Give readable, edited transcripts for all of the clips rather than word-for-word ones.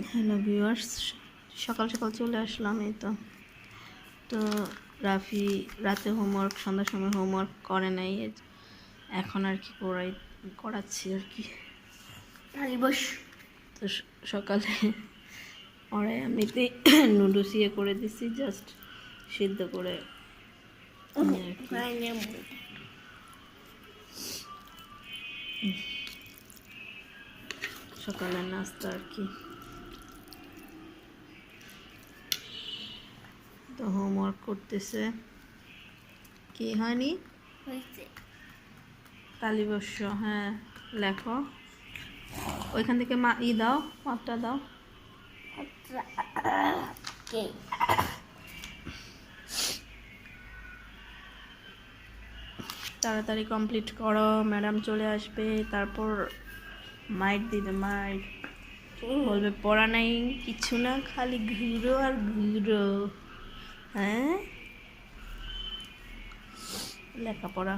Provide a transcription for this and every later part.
Hello viewers, সকাল সকাল চলে আসলাম। এই তো রাফি রাতে হোমওয়ার্ক, সন্ধ্যার সময় হোমওয়ার্ক করে নাই, এখন আর কি করাচ্ছি আর কি। তো সকালে ওরে এমনিতে নুডলস করে দিছি, জাস্ট সিদ্ধ করে সকালের নাস্তা আর কি। তো হোমওয়ার্ক করতেছে। কি হয়নি? তালিবস্য, হ্যাঁ লেখো। ওইখান থেকে দাও, মাপটা দাও। তাড়াতাড়ি কমপ্লিট করো, ম্যাডাম চলে আসবে, তারপর মাইট দিবে। মাইট বলবে পড়া নাই, কিছু না, খালি ঘুরো আর ঘুরো। হ্যাঁ, লেখাপড়া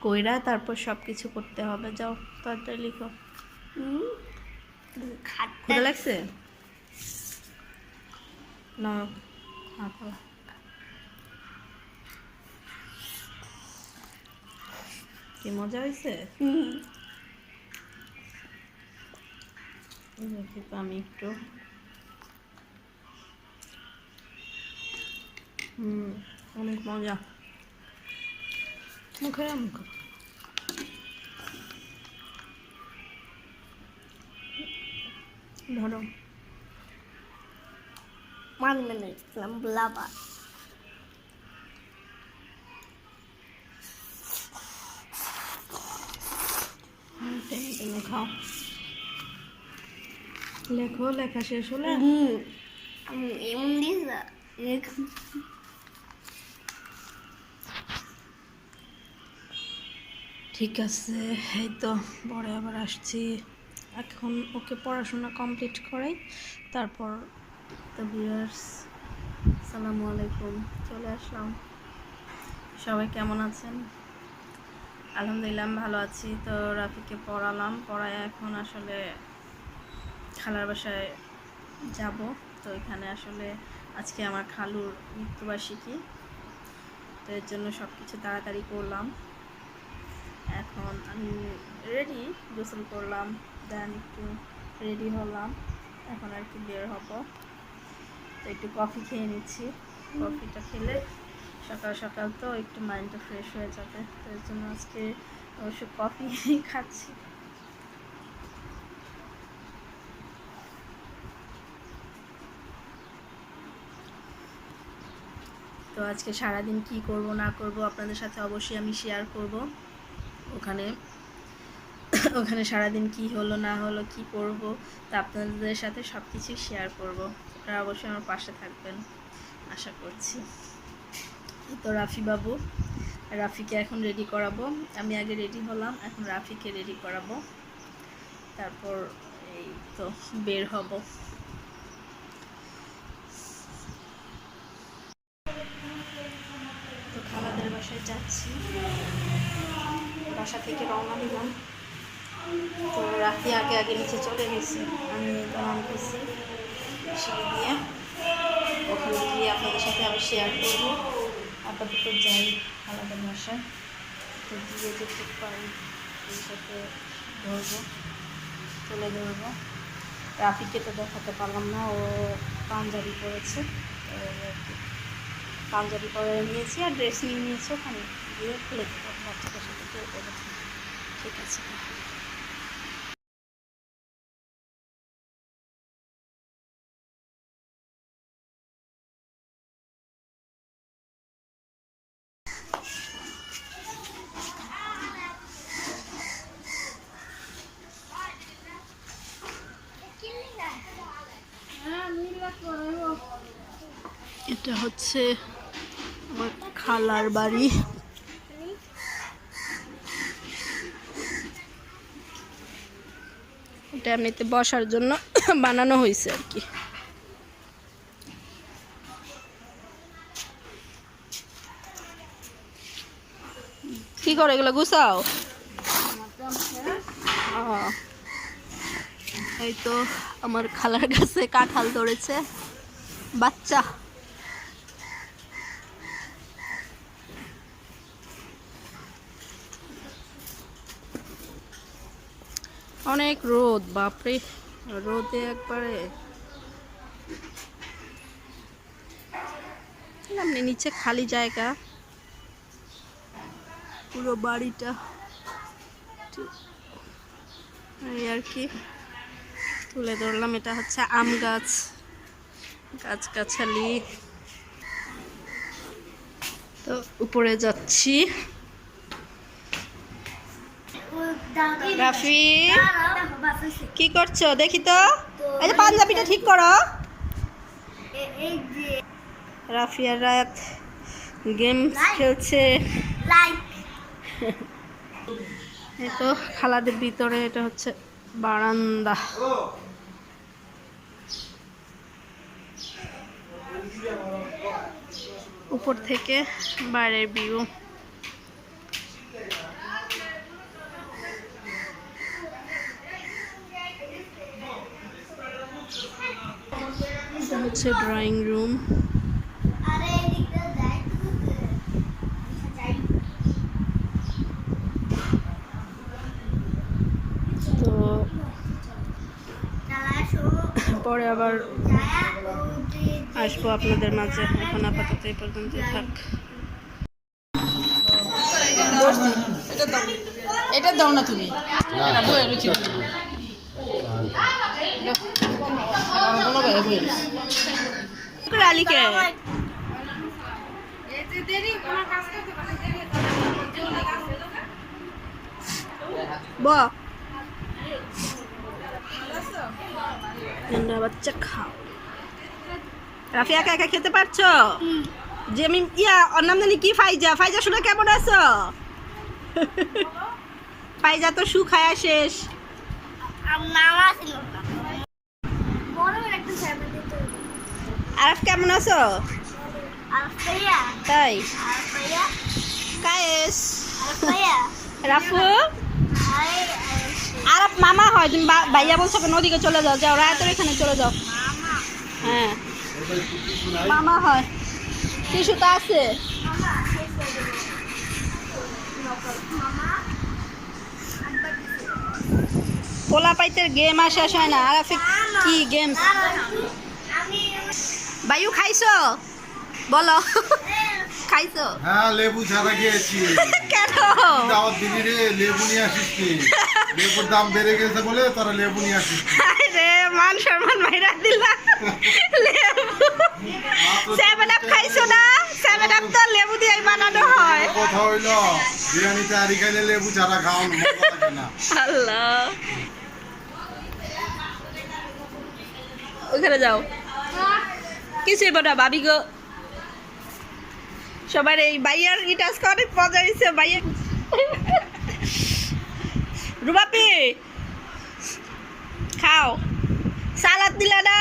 কইরা তারপর সব কিছু করতে হবে। যাও তাড়াতাড়ি লিখো। ক্ষুধা লাগছে না? কি মজা হয়েছে? আমি একটু অনেক মজা। মুখে ধরো। খাও, লেখো। লেখা শেষ হলে ঠিক আছে। এই তো পরে আবার আসছি। এখন ওকে পড়াশোনা কমপ্লিট করাই, তারপর তো ভিউয়ার্স, আসসালামু আলাইকুম, চলে আসলাম। সবাই কেমন আছেন? আলহামদুলিল্লাহ আমি ভালো আছি। তো রাফিকে পড়ায় এখন আসলে খালার বাসায় যাব। তো এখানে আসলে আজকে আমার খালুর মৃত্যুবার্ষিকী, তো এর জন্য সব কিছু তাড়াতাড়ি করলাম। এখন আমি রেডি, গোসল করলাম, দেন একটু রেডি হলাম, এখন আর কি বের হব। তো একটু কফি খেয়ে নিচ্ছি। কফিটা খেলে সকাল সকাল তো একটু মাইন্ডটা ফ্রেশ হয়ে যাবে, তো এর জন্য আজকে অবশ্য কফি খাচ্ছি। তো আজকে সারাদিন কি করব না করব আপনাদের সাথে অবশ্যই আমি শেয়ার করব। ওখানে সারাদিন কি হলো না হলো, কি করব, তা আপনাদের সাথে সব কিছুই শেয়ার করব। আপনারা অবশ্যই আমার পাশে থাকবেন আশা করছি। তো রাফিকে এখন রেডি করাবো। আমি আগে রেডি হলাম, এখন রাফিকে রেডি করাবো, তারপর এই তো বের হব। তো খালাদের বাসায় যাচ্ছি, বাসা থেকে রওনা দিলাম। তো রাফি আগে নিচে চলে গেছে, আমি নামতেছি সিঁড়ি দিয়ে। ওখানে গিয়ে আপনাদের সাথে আমি শেয়ার করবো। আপাতত যাই খালাদের বাসায়, তো গিয়ে যেতে পারি এই সাথে ধরবো। রাফিকে তো দেখাতে পারলাম না, ও পাঞ্জাবি পরেছে, পাঞ্জাবি পরে নিয়েছি আর ড্রেস নিয়েছি। ওখানে গিয়ে খুলে দেবো, বাচ্চাদের সাথে খেলতে হবে। ঠিক আছে। এটা হচ্ছে আমার খালার বাড়ি। এটা এমনিতে বসার জন্য বানানো হয়েছে আর কি। কি করে এগুলো গুছাও? এই তো আমার খালার কাছে কাঁঠাল ধরেছে বাচ্চা। অনেক রোদ, বাপরে রোদে একবারে এমনি নিচে খালি জায়গা, পুরো বাড়িটা এই আর কি তুলে ধরলাম। এটা হচ্ছে আম গাছ, গাছগাছালি। তো উপরে যাচ্ছি। রাফি কি করছো দেখি তো, এই যে পাঞ্জাবিটা ঠিক করো। রাফি আর রাত গেম খেলছে। এই তো খালাদের ভিতরে, এটা হচ্ছে বারান্দা। উপর থেকে বাইরের ভিউ। এটা হচ্ছে ড্রয়িং রুম। তো পরে আবার আসবো আপনাদের মাঝে। এখন আপাতত এই পর্যন্ত থাক। এটা দাও না তুমি, আলীকে বাচ্চা খাও। রাফি একা একা খেতে পারছো? যে আমি ওর নাম জানি কি, ফাইজা। ফাইজা শুনে কেমন আছো? ফাইজা তো শু খায়া শেষ। আরফ কেমন আছো? তাই কায়েস রাফু আরফ মামা হয়। তুমি ভাইয়া বলছো কেন? ওদিকে চলে যাও, যাও রায়তের এখানে চলে যাও। হ্যাঁ মামা হয়। টিস্যুটা আছে? পোলা পাইতের গেম শেষ হয় না। আর কি গেম? বায়ু খাইছো বলো? খাইছো? হ্যাঁ লেবু ছাড়া খেয়েছি। কেন? দাওয়াত দিবি রে, লেবু নিয়ে আসিস কি? লেবুর দাম বেড়ে গেছে বলে তারা লেবু নিয়ে আসিস। আরে মান সম্মান মাইরা দিলা। লেবু 7 আপ খাইছো না? 7 আপ তো লেবু দিয়ে বানানো হয়। কথা হইলো বিরিয়ানি তৈরি খাইলে লেবু ছাড়া খাওয়ান মজা লাগে না। আল্লাহ, ওখানে যাও। কিছুই বলা ভাবি গো। সবার এই বাইয়ার ইটাস অনেক মজা হয়েছে। বাইয়া রুবাপি খাও। সালাদ দিলা না?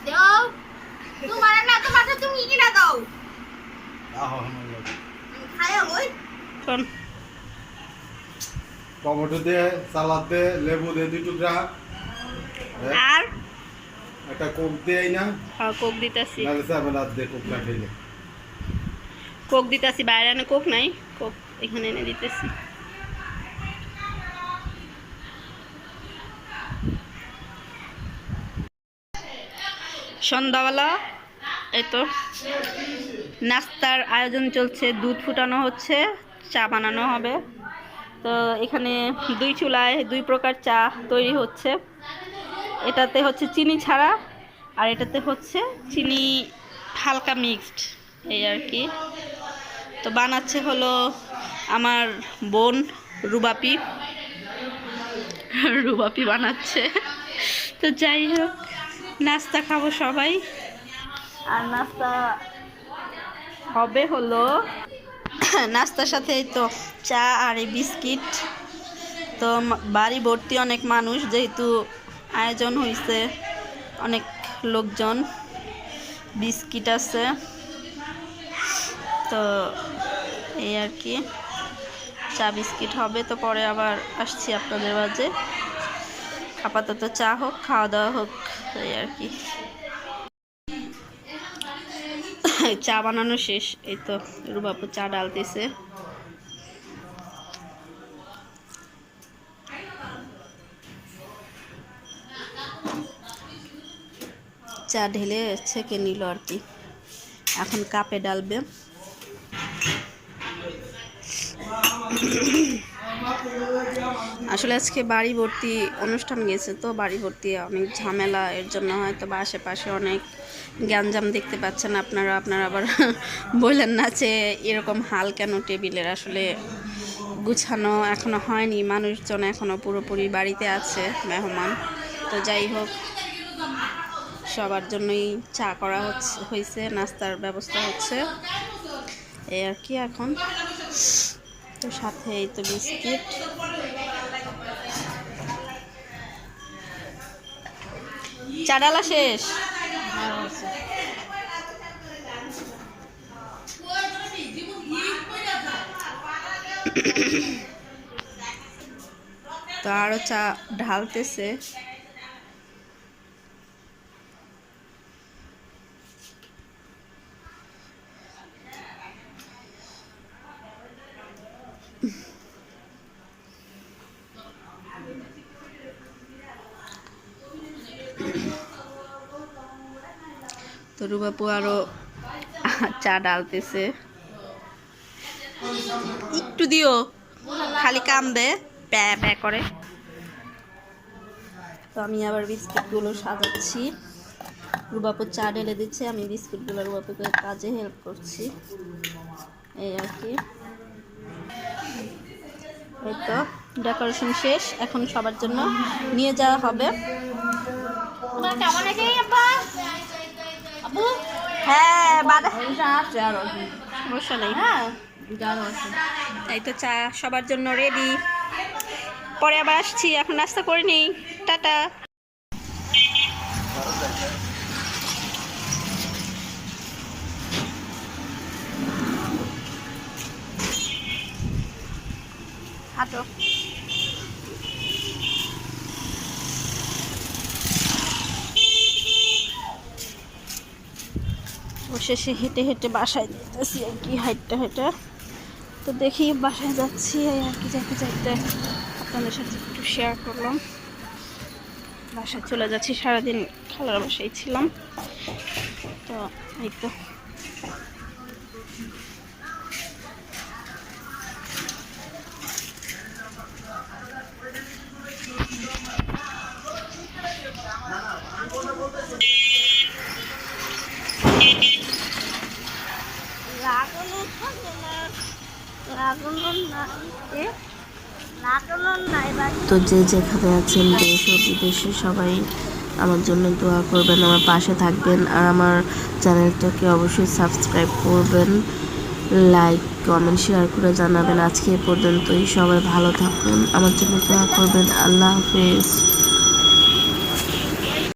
দাও তোমার না, তোমার তো তুমি কি না দাও। খায় ওই শোন, টমেটো দে, সালাদ দে, লেবু দে 2 টুকরা, আর একটা কোক দে। এই না কোক দিতাছি, নালে 7 আপ দে, কোক না খেলে। কোক দিতাছি। বাইরে না কোক নাই, কোক এখানে এনে দিতেছি। সন্ধ্যাবেলা এই তো নাস্তার আয়োজন চলছে। দুধ ফুটানো হচ্ছে, চা বানানো হবে। তো এখানে 2 চুলায় 2 প্রকার চা তৈরি হচ্ছে। এটাতে হচ্ছে চিনি ছাড়া, আর এটাতে হচ্ছে চিনি হালকা মিক্সড, এই আর কি। তো বানাচ্ছে হলো আমার বোন রুবাপি। রুবাপি বানাচ্ছে। তো যাই হোক, নাস্তা খাবো সবাই। আর নাস্তা হবে হলো নাস্তার সাথে এই তো চা আর এই বিস্কিট। তো বাড়ি ভর্তি অনেক মানুষ, যেহেতু আয়োজন হয়েছে অনেক লোকজন। বিস্কিট আছে, তো এই আর কি। চা বিস্কিট হবে, তো পরে আবার আসছি আপনাদের মাঝে। আপাতত চা হোক, খাওয়া দাওয়া হোক, এই আর কি। চা বানানো শেষ, এই তো রুবাপু চা ডালতেছে। চা ঢেলে ছেঁকে নিল আর কি, এখন কাপে ডালবে। আসলে আজকে বাড়ি ভর্তি অনুষ্ঠান গেছে, তো বাড়ি ভর্তি অনেক ঝামেলা, এর জন্য হয়তো বা আশেপাশে অনেক গ্যাঞ্জাম দেখতে পাচ্ছেন আপনারা। আবার বললেন না যে এরকম হাল কেন টেবিলের, আসলে গুছানো এখনো হয়নি, মানুষজন এখনো পুরোপুরি বাড়িতে আছে, মেহমান। তো যাই হোক, সবার জন্যই চা করা হয়েছে, নাস্তার ব্যবস্থা হচ্ছে, এই আর কি। এখন তো সাথে এই তো বিস্কিট। চা ডালা শেষ। তো আরো চা ঢালতেছে। তো রুবাপু আরো চা ডালতেছে। একটু দিও, খালি কামবে, প্যা প্যা করে। তো আমি আবার বিস্কিটগুলো সাজাচ্ছি, রুবাপু চা ঢেলে দিচ্ছে, আমি বিস্কিটগুলো রুবাপুকে কাজে হেল্প করছি, এই আর কি। এই তো ডেকোরেশন শেষ, এখন সবার জন্য নিয়ে যাওয়া হবে। হ্যাঁ, সমস্যা নেই। হ্যাঁ, এই তো চা সবার জন্য রেডি, পরে আবার আসছি, এখন নাস্তা করে নিই, টাটা। হাঁটো। শেষে হেঁটে হেঁটে বাসায় যেতেছি আর কি, হাইটটা হেঁটে। তো দেখি বাসায় যাচ্ছি, এই আর কি, যাইতে যাইতে আপনাদের সাথে একটু শেয়ার করলাম। বাসায় চলে যাচ্ছি, সারাদিন খালার বাসায় ছিলাম, তো এই তো। তো যে যেখানে আছেন, দেশ ও বিদেশে, সবাই আমার জন্য দোয়া করবেন, আমার পাশে থাকবেন, আর আমার চ্যানেলটাকে অবশ্যই সাবস্ক্রাইব করবেন, লাইক কমেন্ট শেয়ার করে জানাবেন। আজকে এ পর্যন্তই, সবাই ভালো থাকুন, আমার জন্য দোয়া করবেন। আল্লাহ হাফেজ।